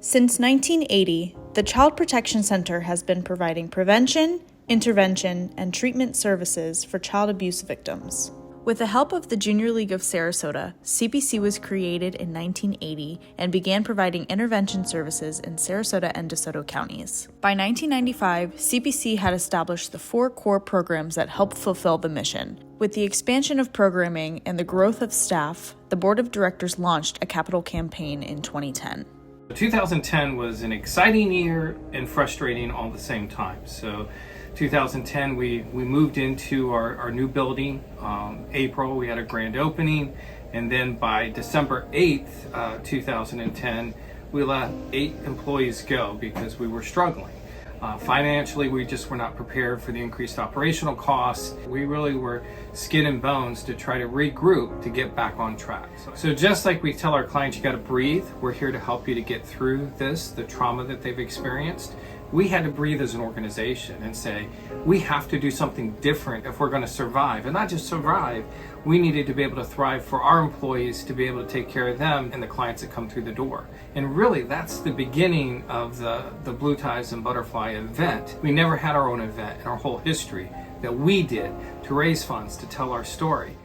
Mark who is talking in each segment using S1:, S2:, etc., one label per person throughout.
S1: Since 1980, the Child Protection Center has been providing prevention, intervention, and treatment services for child abuse victims. With the help of the Junior League of Sarasota, CPC was created in 1980 and began providing intervention services in Sarasota and DeSoto counties. By 1995, CPC had established the 4 core programs that help fulfill the mission. With the expansion of programming and the growth of staff, the Board of Directors launched a capital campaign in 2010.
S2: 2010 was an exciting year and frustrating all at the same time. So 2010 we moved into our new building. April we had a grand opening, and then by December 8th, 2010, we let 8 employees go because we were struggling. Financially, we just were not prepared for the increased operational costs. We really were skin and bones to try to regroup to get back on track. So just like we tell our clients, you got to breathe. We're here to help you to get through this, the trauma that they've experienced. We had to breathe as an organization and say, we have to do something different if we're going to survive. And not just survive, we needed to be able to thrive for our employees, to be able to take care of them and the clients that come through the door. And really, that's the beginning of the Blue Ties and Butterfly event. We never had our own event in our whole history that we did to raise funds, to tell our story.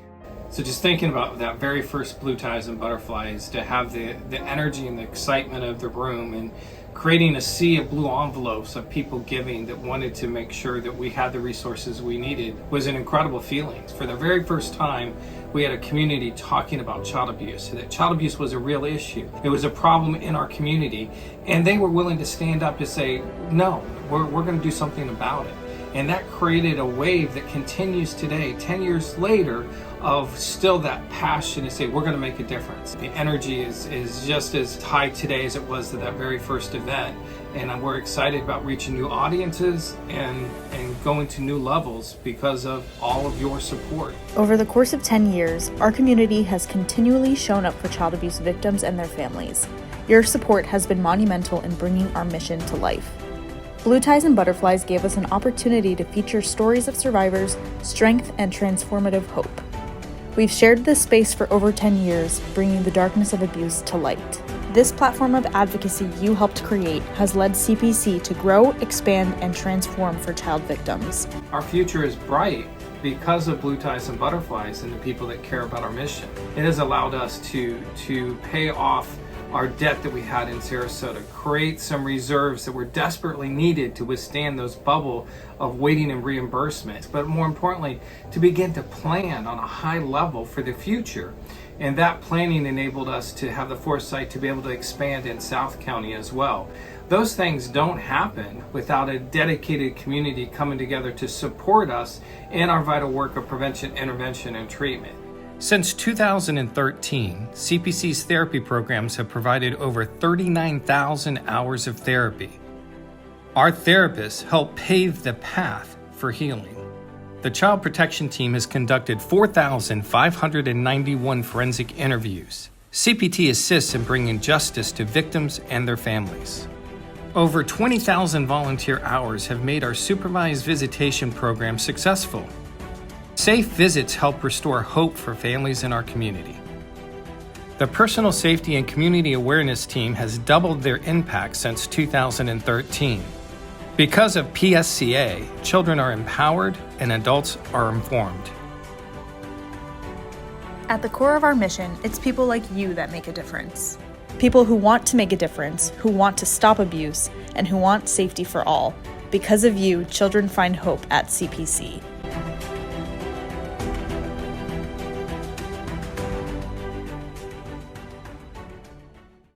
S2: So just thinking about that very first Blue Ties and Butterflies, to have the energy and the excitement of the room and creating a sea of blue envelopes of people giving that wanted to make sure that we had the resources we needed was an incredible feeling. For the very first time, we had a community talking about child abuse, that child abuse was a real issue. It was a problem in our community, and they were willing to stand up to say, no, we're going to do something about it. And that created a wave that continues today, 10 years later, of still that passion to say, we're going to make a difference. The energy is just as high today as it was at that very first event. And we're excited about reaching new audiences and going to new levels because of all of your support.
S1: Over the course of 10 years, our community has continually shown up for child abuse victims and their families. Your support has been monumental in bringing our mission to life. Blue Ties and Butterflies gave us an opportunity to feature stories of survivors, strength, and transformative hope. We've shared this space for over 10 years, bringing the darkness of abuse to light. This platform of advocacy you helped create has led CPC to grow, expand, and transform for child victims.
S2: Our future is bright because of Blue Ties and Butterflies and the people that care about our mission. It has allowed us to pay off our debt that we had in Sarasota, create some reserves that were desperately needed to withstand those bubble of waiting and reimbursement, but more importantly, to begin to plan on a high level for the future. And that planning enabled us to have the foresight to be able to expand in South County as well. Those things don't happen without a dedicated community coming together to support us in our vital work of prevention, intervention, and treatment.
S3: Since 2013, CPC's therapy programs have provided over 39,000 hours of therapy. Our therapists help pave the path for healing. The Child Protection Team has conducted 4,591 forensic interviews. CPT assists in bringing justice to victims and their families. Over 20,000 volunteer hours have made our supervised visitation program successful. Safe visits help restore hope for families in our community. The Personal Safety and Community Awareness Team has doubled their impact since 2013. Because of PSCA, children are empowered and adults are informed.
S1: At the core of our mission, it's people like you that make a difference. People who want to make a difference, who want to stop abuse, and who want safety for all. Because of you, children find hope at CPC.